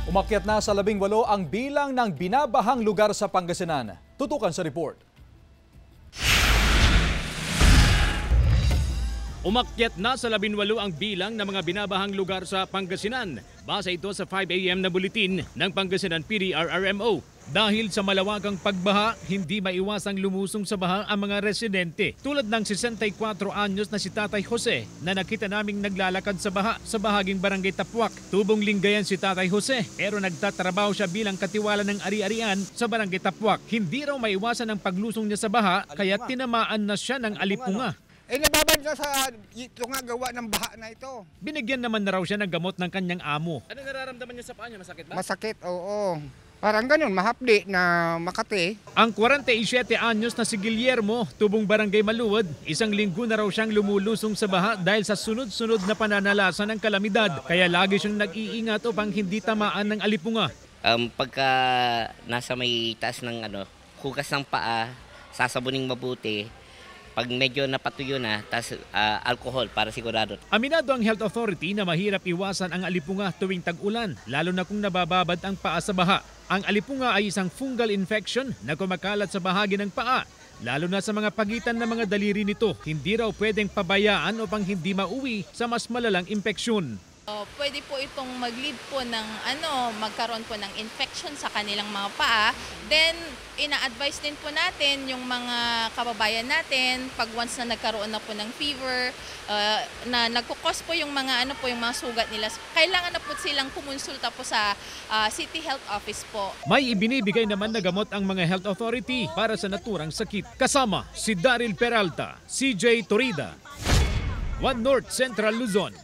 Umakyat na sa 18 ang bilang ng binabahang lugar sa Pangasinan. Tutukan sa report. Umakyat na sa 18 ang bilang ng mga binabahang lugar sa Pangasinan. Base ito sa 5 AM na buletin ng Pangasinan PDRRMO. Dahil sa malawakang pagbaha, hindi maiwasang lumusong sa baha ang mga residente. Tulad ng 64 anyos na si Tatay Jose na nakita naming naglalakad sa baha sa bahaging Barangay Tapuac. Tubong linggayan si Tatay Jose pero nagtatrabaho siya bilang katiwala ng ari-arian sa Barangay Tapuac. Hindi raw maiwasan ang paglusong niya sa baha kaya tinamaan na siya ng alipunga. Nababad na sa ito nga gawa ng baha na ito. Binigyan naman na raw siya ng gamot ng kanyang amo. Ano nararamdaman niyo sa paa niya? Masakit ba? Masakit, oo. Parang ganun, mahapdi na Makati. Ang 47 anyos na si Guillermo, tubong Barangay Maluwad, isang linggo na raw siyang lumulusong sa baha dahil sa sunod-sunod na pananalasan ng kalamidad. Kaya lagi siyang nag-iingat upang hindi tamaan ng alipunga. Pagka nasa may taas ng hugas ng paa, sasabuning mabuti. Pag medyo napatuyo na, tas alcohol para sigurado. Aminado ang Health Authority na mahirap iwasan ang alipunga tuwing tag-ulan, lalo na kung nabababad ang paa sa baha. Ang alipunga ay isang fungal infection na kumakalat sa bahagi ng paa, lalo na sa mga pagitan ng mga daliri nito. Hindi raw pwedeng pabayaan upang hindi mauwi sa mas malalang impeksyon. Pwede po itong mag-lead po ng magkaroon po ng infection sa kanilang mga paa. Then, ina-advise din po natin yung mga kababayan natin pag once na nagkaroon na po ng fever, na nagkukos po yung mga yung mga sugat nila. Kailangan na po silang kumonsulta po sa City Health Office po. May ibinibigay naman na gamot ang mga health authority para sa naturang sakit. Kasama si Daryl Peralta, CJ Torida, One North Central Luzon.